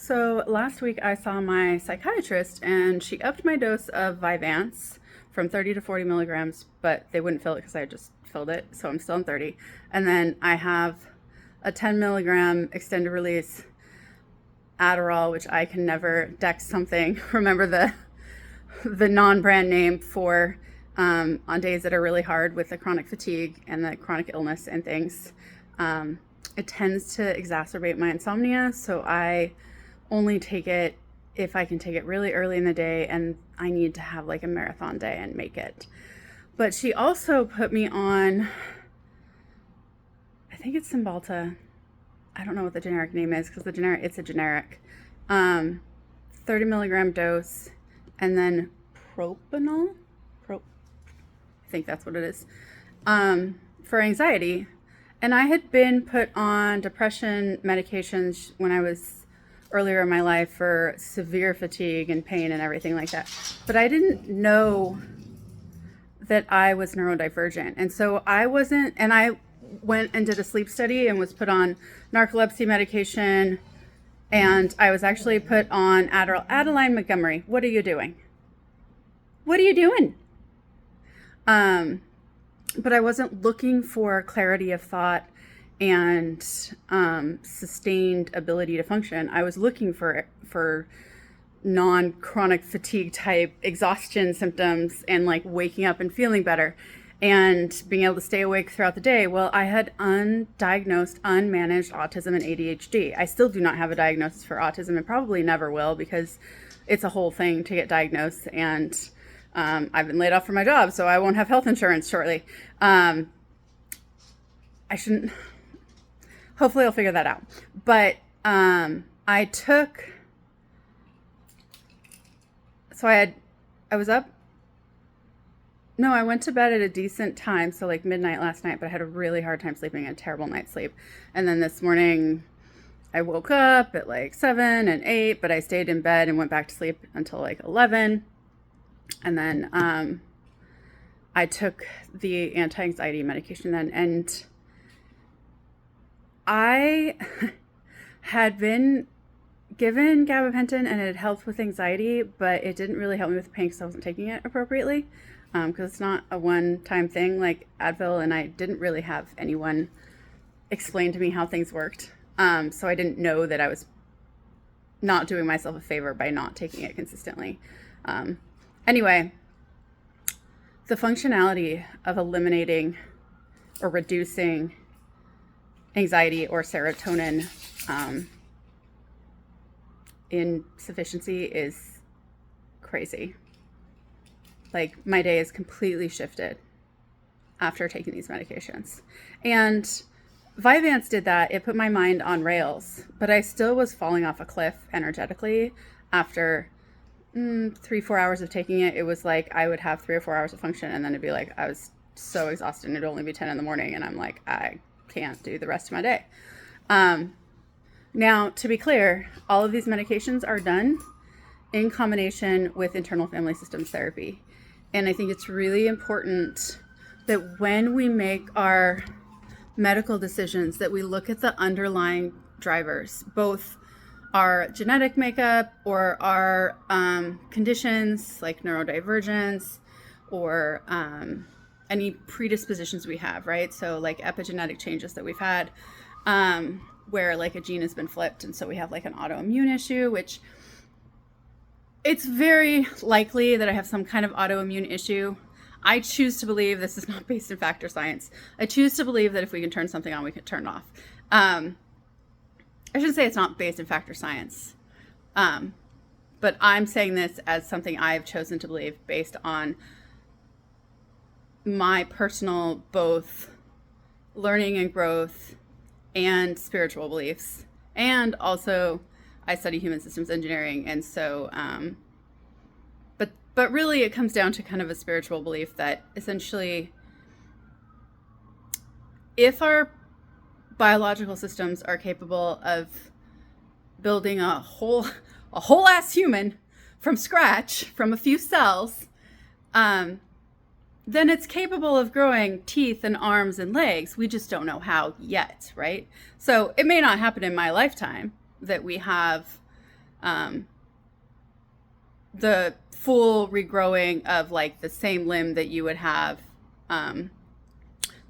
So last week I saw my psychiatrist and she upped my dose of Vyvanse from 30 to 40 milligrams, but they wouldn't fill it because I just filled it. So I'm still on 30. And then I have a 10 milligram extended release Adderall, which I can never Dex something. Remember the non-brand name for on days that are really hard with the chronic fatigue and the chronic illness and things. It tends to exacerbate my insomnia, so I only take it if I can take it really early in the day and I need to have like a marathon day and make it. But she also put me on, I think it's Cymbalta. I don't know what the generic name is because it's a generic 30 milligram dose, and then propanol. I think that's what it is, for anxiety. And I had been put on depression medications when I was earlier in my life for severe fatigue and pain and everything like that. But I didn't know that I was neurodivergent. And so I wasn't, and I went and did a sleep study and was put on narcolepsy medication. And I was actually put on Adderall. Adeline Montgomery, what are you doing? What are you doing? But I wasn't looking for clarity of thought and sustained ability to function. I was looking for non-chronic fatigue type exhaustion symptoms and like waking up and feeling better and being able to stay awake throughout the day. Well, I had undiagnosed, unmanaged autism and ADHD. I still do not have a diagnosis for autism and probably never will because it's a whole thing to get diagnosed, and I've been laid off from my job, so I won't have health insurance shortly. I shouldn't, hopefully I'll figure that out. But I took, so I was up, no, I went to bed at a decent time, so like midnight last night, but I had a really hard time sleeping, a terrible night's sleep. And then this morning I woke up at like 7 and 8, but I stayed in bed and went back to sleep until like 11. And then I took the anti-anxiety medication then, and I had been given gabapentin and it helped with anxiety, but it didn't really help me with the pain because I wasn't taking it appropriately, because it's not a one-time thing like Advil, and I didn't really have anyone explain to me how things worked. So I didn't know that I was not doing myself a favor by not taking it consistently. Anyway, the functionality of eliminating or reducing anxiety or serotonin insufficiency is crazy. Like, my day is completely shifted after taking these medications. And Vyvanse did that. It put my mind on rails, but I still was falling off a cliff energetically after 3-4 hours of taking it. It was like I would have 3 or 4 hours of function, and then it'd be like I was so exhausted and it'd only be 10 in the morning, and I'm like, I can't do the rest of my day. Now, to be clear, all of these medications are done in combination with internal family systems therapy. And I think it's really important that when we make our medical decisions that we look at the underlying drivers, both our genetic makeup or our conditions like neurodivergence or any predispositions we have, right? So like epigenetic changes that we've had where like a gene has been flipped, and so we have like an autoimmune issue, which it's very likely that I have some kind of autoimmune issue. I choose to believe, this is not based in fact or science, I choose to believe that if we can turn something on, we can turn it off. I should say it's not based in fact or science, but I'm saying this as something I've chosen to believe based on my personal both learning and growth and spiritual beliefs. And also I study human systems engineering, and so but really it comes down to kind of a spiritual belief that essentially if our biological systems are capable of building a whole ass human from scratch, from a few cells, then it's capable of growing teeth and arms and legs. We just don't know how yet, right? So it may not happen in my lifetime that we have the full regrowing of like the same limb that you would have,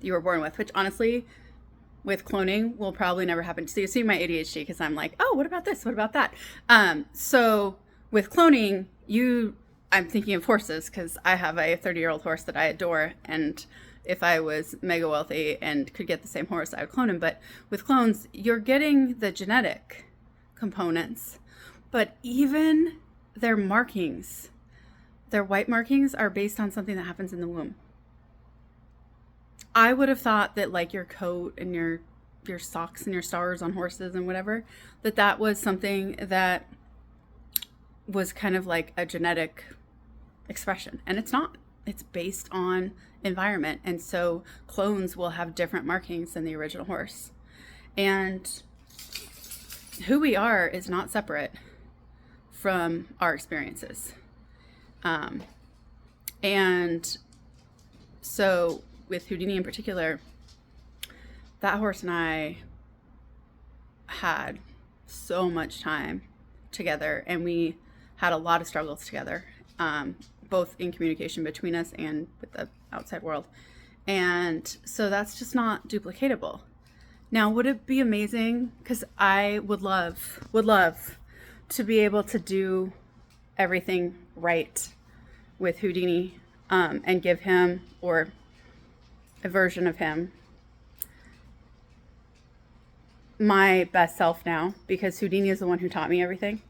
you were born with, which honestly, with cloning will probably never happen. So you see my ADHD because I'm like, oh, what about this? What about that? So with cloning, I'm thinking of horses because I have a 30-year-old horse that I adore. And if I was mega wealthy and could get the same horse, I would clone him. But with clones, you're getting the genetic components, but even their markings, their white markings are based on something that happens in the womb. I would have thought that like your coat and your socks and your stars on horses and whatever, that was something that was kind of like a genetic expression. And it's not. It's based on environment. And so clones will have different markings than the original horse. And who we are is not separate from our experiences. And so with Houdini in particular, that horse and I had so much time together, and we had a lot of struggles together, both in communication between us and with the outside world. And so that's just not duplicatable. Now, would it be amazing? Because I would love to be able to do everything right with Houdini, and give him, or a version of him, my best self now, because Houdini is the one who taught me everything,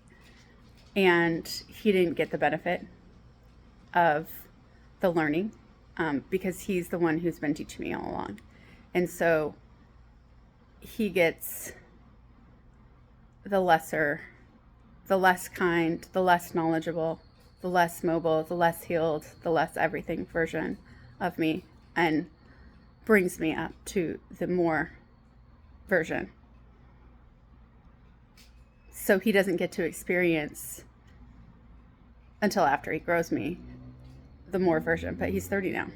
and he didn't get the benefit of the learning, because he's the one who's been teaching me all along. And so he gets the lesser, the less kind, the less knowledgeable, the less mobile, the less healed, the less everything version of me, and brings me up to the more version. So he doesn't get to experience until after he grows me the more version, but he's 30 now.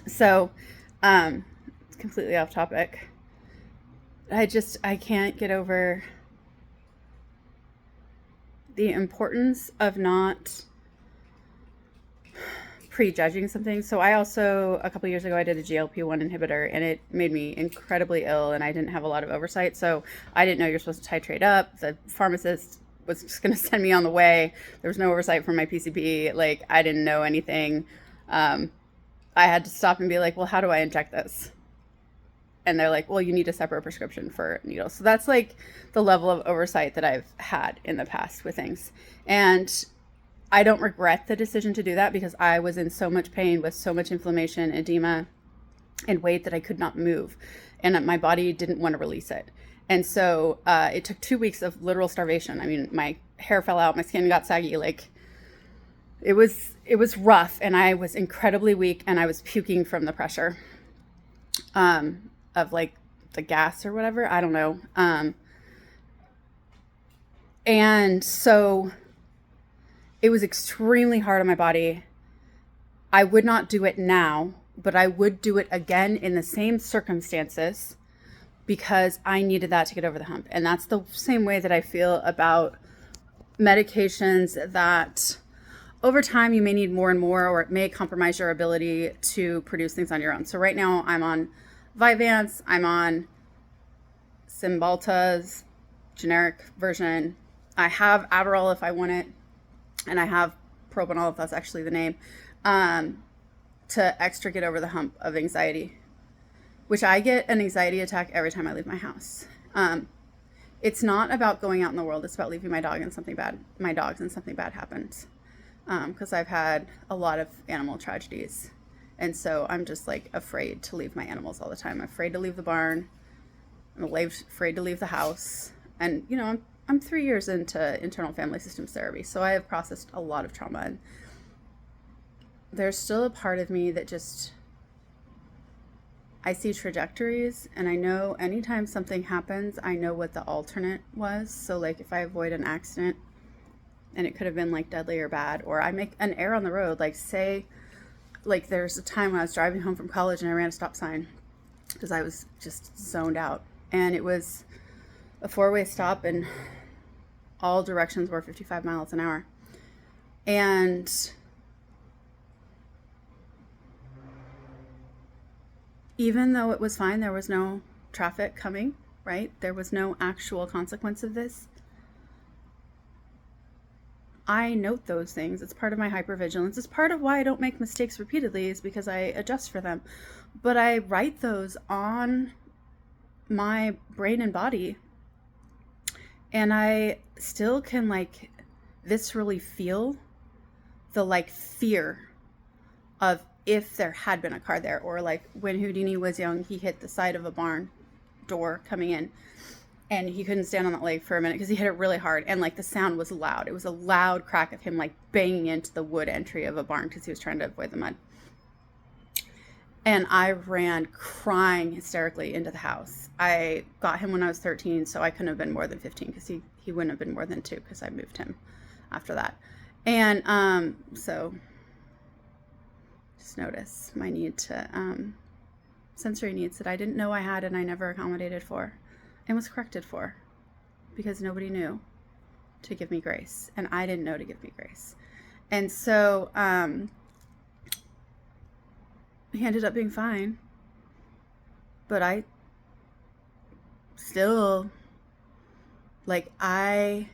So it's completely off topic. I can't get over the importance of not prejudging something. So I also, a couple years ago, I did a GLP-1 inhibitor, and it made me incredibly ill, and I didn't have a lot of oversight. So I didn't know you're supposed to titrate up. The pharmacist was just going to send me on the way. There was no oversight from my PCP. Like, I didn't know anything. I had to stop and be like, well, how do I inject this? And they're like, well, you need a separate prescription for needles. So that's like the level of oversight that I've had in the past with things. And I don't regret the decision to do that, because I was in so much pain with so much inflammation, edema, and weight that I could not move. And my body didn't want to release it. And so it took 2 weeks of literal starvation. I mean, my hair fell out, my skin got saggy. Like, it was rough, and I was incredibly weak, and I was puking from the pressure. Of like the gas or whatever, I don't know. And so it was extremely hard on my body. I would not do it now, but I would do it again in the same circumstances, because I needed that to get over the hump. And that's the same way that I feel about medications that over time you may need more and more, or it may compromise your ability to produce things on your own. So right now I'm on Vyvanse, I'm on Cymbalta's generic version. I have Adderall if I want it, and I have Propanol, if that's actually the name, to extra get over the hump of anxiety, which I get an anxiety attack every time I leave my house. It's not about going out in the world. It's about leaving my dogs and something bad happens. Because I've had a lot of animal tragedies. And so I'm just like afraid to leave my animals all the time. I'm afraid to leave the barn. I'm afraid to leave the house. And, you know, I'm 3 years into internal family systems therapy. So I have processed a lot of trauma. And there's still a part of me that just, I see trajectories, and I know anytime something happens, I know what the alternate was. So like if I avoid an accident, and it could have been like deadly or bad, or I make an error on the road, like say, like there's a time when I was driving home from college and I ran a stop sign because I was just zoned out, and it was a 4-way stop, and all directions were 55 miles an hour. And even though it was fine, there was no traffic coming, right? There was no actual consequence of this. I note those things. It's part of my hypervigilance. It's part of why I don't make mistakes repeatedly, is because I adjust for them. But I write those on my brain and body. And I still can like viscerally feel the like fear of if there had been a car there, or like when Houdini was young, he hit the side of a barn door coming in, and he couldn't stand on that leg for a minute because he hit it really hard, and like the sound was loud. It was a loud crack of him like banging into the wood entry of a barn because he was trying to avoid the mud. And I ran crying hysterically into the house. I got him when I was 13, so I couldn't have been more than 15 because he wouldn't have been more than 2 because I moved him after that. And so just notice my need to sensory needs that I didn't know I had and I never accommodated for and was corrected for because nobody knew to give me grace, and I didn't know to give me grace. And so he ended up being fine, but I still, like, I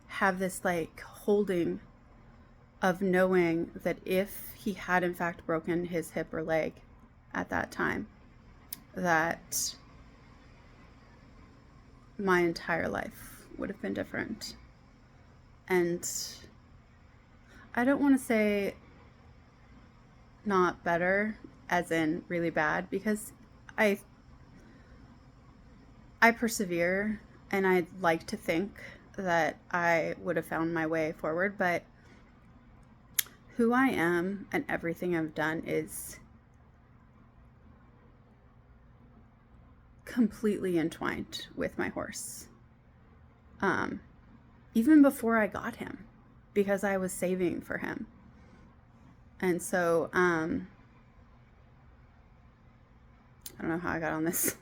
have this like holding of knowing that if he had in fact broken his hip or leg at that time, that my entire life would have been different. And I don't want to say not better as in really bad, because I persevere, and I'd like to think that I would have found my way forward, but who I am and everything I've done is completely entwined with my horse. Even before I got him, because I was saving for him. And so, I don't know how I got on this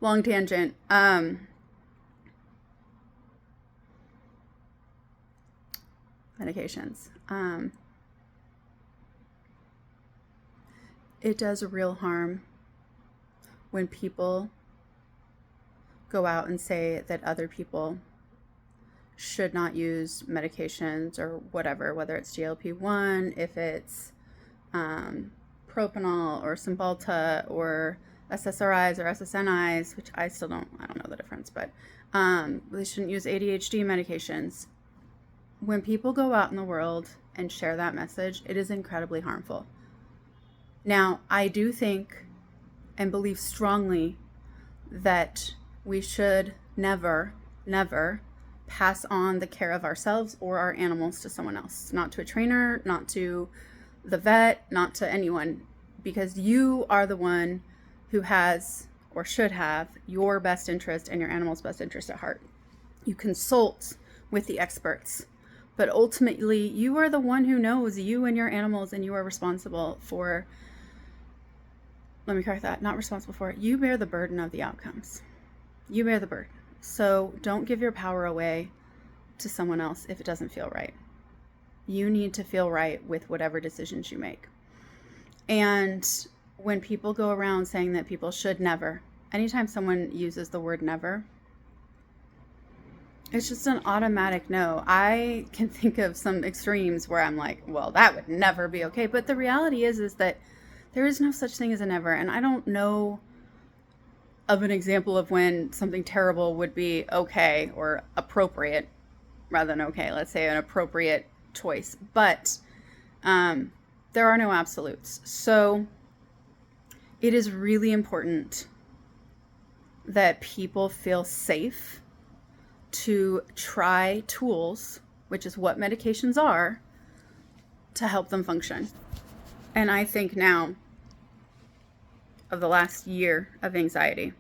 long tangent. Medications. It does real harm when people go out and say that other people should not use medications or whatever, whether it's GLP-1, if it's propanol or Cymbalta or SSRIs or SSNIs, which I don't know the difference, but they shouldn't use ADHD medications. When people go out in the world and share that message, it is incredibly harmful. Now, I do think and believe strongly that we should never pass on the care of ourselves or our animals to someone else, not to a trainer, not to the vet, not to anyone, because you are the one who has or should have your best interest and your animal's best interest at heart. You consult with the experts, but ultimately you are the one who knows you and your animals, and you are responsible for, let me correct that, not responsible for it. You bear the burden of the outcomes. You bear the burden. So don't give your power away to someone else if it doesn't feel right. You need to feel right with whatever decisions you make. And when people go around saying that people should never, anytime someone uses the word never, it's just an automatic no. I can think of some extremes where I'm like, well, that would never be okay. But the reality is that there is no such thing as a never. And I don't know of an example of when something terrible would be okay or appropriate rather than okay. Let's say an appropriate choice. But there are no absolutes. So it is really important that people feel safe to try tools, which is what medications are, to help them function. And I think now of the last year of anxiety,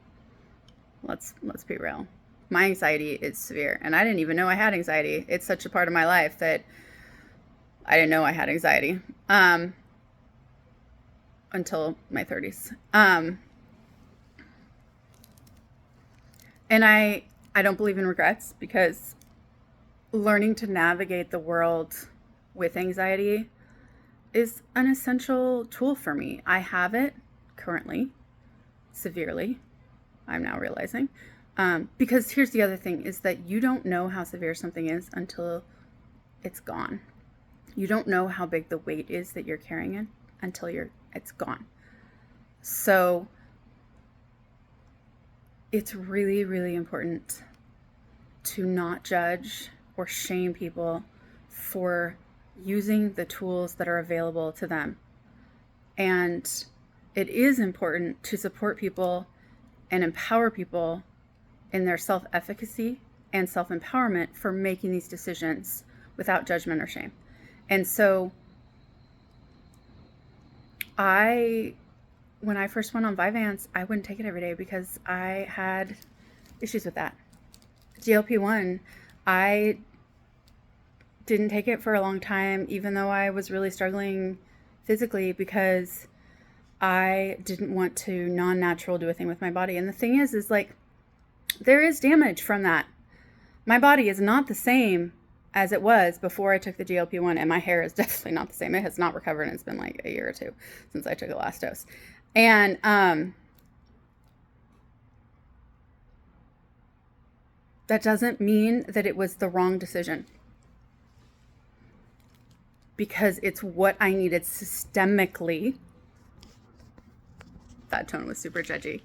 let's be real. My anxiety is severe, and I didn't even know I had anxiety. It's such a part of my life that I didn't know I had anxiety until my 30s. And I don't believe in regrets because learning to navigate the world with anxiety is an essential tool for me. I have it currently, severely, I'm now realizing. Because here's the other thing is that you don't know how severe something is until it's gone. You don't know how big the weight is that you're carrying in until it's gone. So it's really, really important to not judge or shame people for using the tools that are available to them. And it is important to support people and empower people in their self-efficacy and self-empowerment for making these decisions without judgment or shame. And so when I first went on Vyvanse, I wouldn't take it every day because I had issues with that. GLP-1, I didn't take it for a long time, even though I was really struggling physically because I didn't want to non-natural do a thing with my body. And the thing is like, there is damage from that. My body is not the same as it was before I took the GLP-1, and my hair is definitely not the same. It has not recovered, and it's been like a year or two since I took the last dose. And that doesn't mean that it was the wrong decision, because it's what I needed systemically. That tone was super judgy.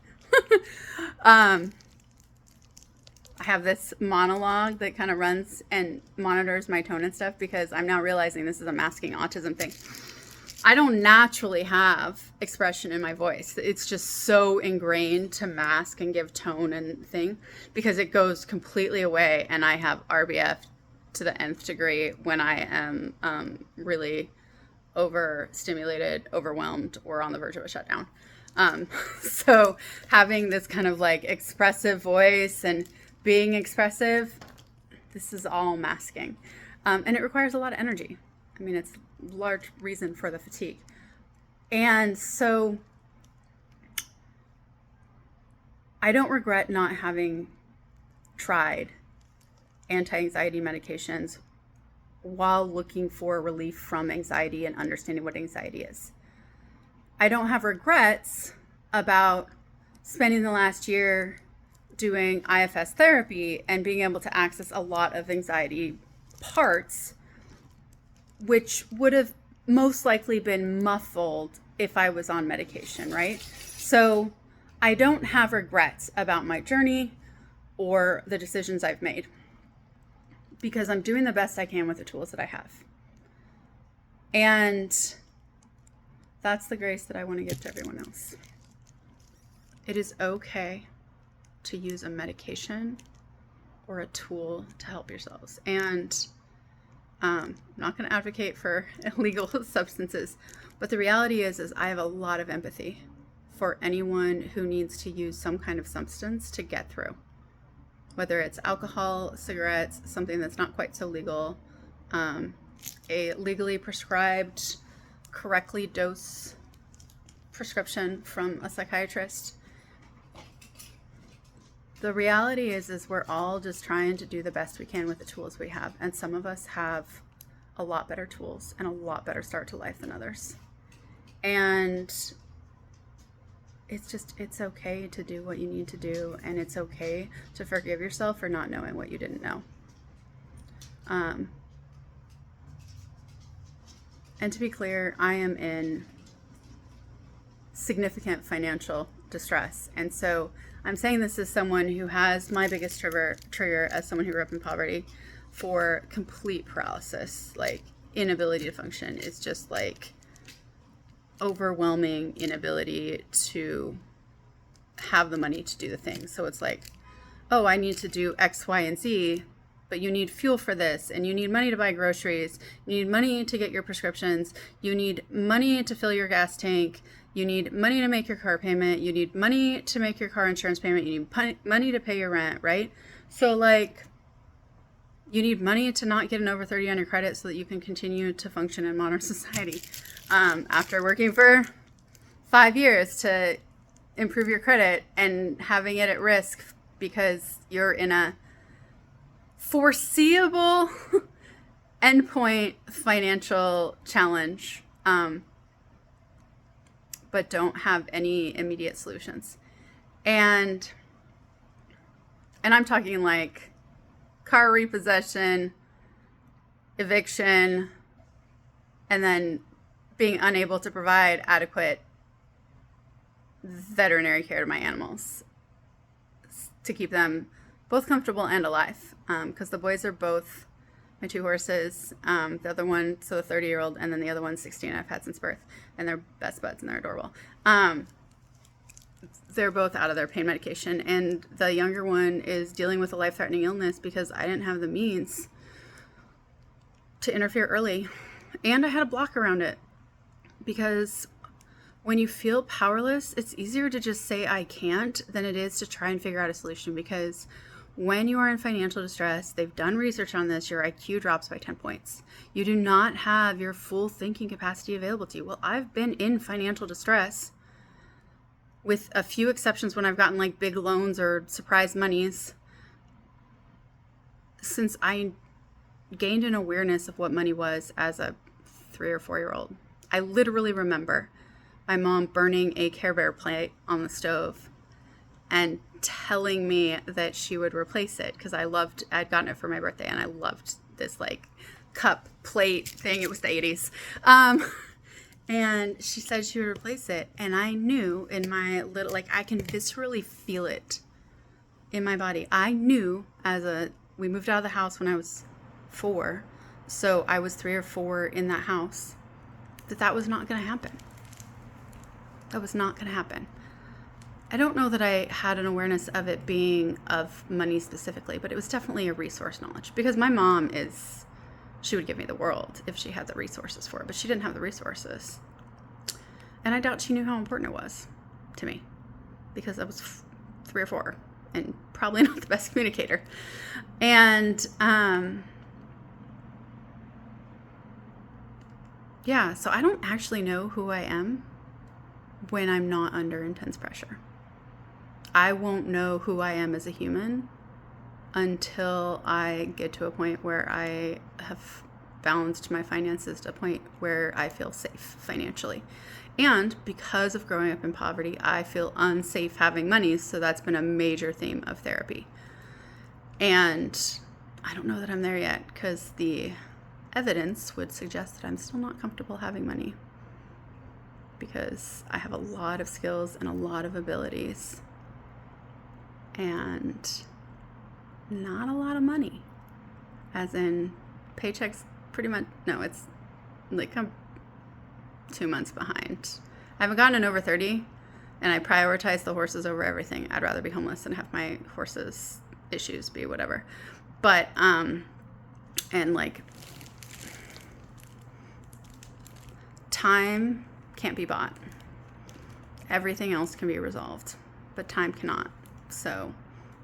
I have this monologue that kind of runs and monitors my tone and stuff because I'm now realizing this is a masking autism thing. I don't naturally have expression in my voice. It's just so ingrained to mask and give tone and thing because it goes completely away, and I have RBF to the nth degree when I am really overstimulated, overwhelmed, or on the verge of a shutdown. So having this kind of like expressive voice and being expressive, this is all masking. And it requires a lot of energy. I mean, it's a large reason for the fatigue. And so I don't regret not having tried anti-anxiety medications while looking for relief from anxiety and understanding what anxiety is. I don't have regrets about spending the last year doing IFS therapy and being able to access a lot of anxiety parts, which would have most likely been muffled if I was on medication, right? So I don't have regrets about my journey or the decisions I've made because I'm doing the best I can with the tools that I have. And that's the grace that I want to give to everyone else. It is okay to use a medication or a tool to help yourselves. And I'm not going to advocate for illegal substances, but the reality is I have a lot of empathy for anyone who needs to use some kind of substance to get through, whether it's alcohol, cigarettes, something that's not quite so legal, a legally prescribed, correctly dosed prescription from a psychiatrist. The reality is we're all just trying to do the best we can with the tools we have. And some of us have a lot better tools and a lot better start to life than others. And it's okay to do what you need to do. And it's okay to forgive yourself for not knowing what you didn't know. And to be clear, I am in significant financial distress. And so I'm saying this as someone who has my biggest trigger as someone who grew up in poverty for complete paralysis, like inability to function. It's just like overwhelming inability to have the money to do the thing. So it's like, oh, I need to do X, Y, and Z, but you need fuel for this, and you need money to buy groceries, you need money to get your prescriptions, you need money to fill your gas tank, you need money to make your car payment, you need money to make your car insurance payment, you need money to pay your rent, right? So like, you need money to not get an over 30 on your credit so that you can continue to function in modern society. After working for 5 years to improve your credit and having it at risk because you're in a foreseeable endpoint financial challenge, but don't have any immediate solutions. And I'm talking like car repossession, eviction, and then being unable to provide adequate veterinary care to my animals to keep them both comfortable and alive. Because the boys are both my two horses. The other one, so the 30-year-old, and then the other one's 16. I've had since birth, and they're best buds and they're adorable. They're both out of their pain medication, and the younger one is dealing with a life-threatening illness because I didn't have the means to interfere early, and I had a block around it. Because when you feel powerless, it's easier to just say I can't than it is to try and figure out a solution. Because when you are in financial distress, they've done research on this, your IQ drops by 10 points. You do not have your full thinking capacity available to you. Well, I've been in financial distress, with a few exceptions when I've gotten like big loans or surprise monies, since I gained an awareness of what money was as a 3 or 4-year-old. I literally remember my mom burning a Care Bear plate on the stove and telling me that she would replace it because I'd gotten it for my birthday, and I loved this like cup plate thing. It was the 80s. And she said she would replace it. And I knew in my little, like, I can viscerally feel it in my body. I knew we moved out of the house when I was 4. So I was 3 or 4 in that house, that was not going to happen. That was not going to happen. I don't know that I had an awareness of it being of money specifically, but it was definitely a resource knowledge, because my mom she would give me the world if she had the resources for it, but she didn't have the resources. And I doubt she knew how important it was to me, because I was 3 or 4 and probably not the best communicator. And yeah, so I don't actually know who I am when I'm not under intense pressure. I won't know who I am as a human until I get to a point where I have balanced my finances to a point where I feel safe financially. And because of growing up in poverty, I feel unsafe having money, so that's been a major theme of therapy. And I don't know that I'm there yet, because the evidence would suggest that I'm still not comfortable having money, because I have a lot of skills and a lot of abilities and not a lot of money, as in paychecks pretty much, no, it's like I'm 2 months behind. I haven't gotten an over 30, and I prioritize the horses over everything. I'd rather be homeless than have my horses issues be whatever. But and like, time can't be bought. Everything else can be resolved, but time cannot. So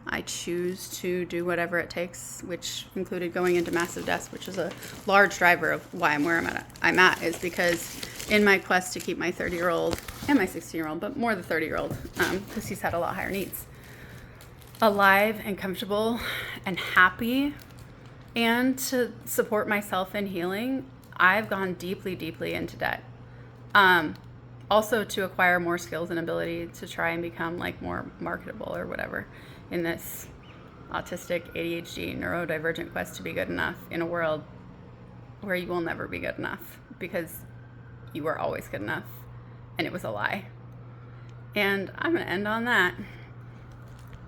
I choose to do whatever it takes, which included going into massive debt, which is a large driver of why I'm where I'm at, is because in my quest to keep my 30-year-old and my 16-year-old, but more the 30-year-old, because he's had a lot higher needs, alive and comfortable and happy, and to support myself in healing, I've gone deeply, deeply into debt. Also to acquire more skills and ability to try and become like more marketable or whatever in this autistic, ADHD, neurodivergent quest to be good enough in a world where you will never be good enough, because you were always good enough, and it was a lie. And I'm going to end on that.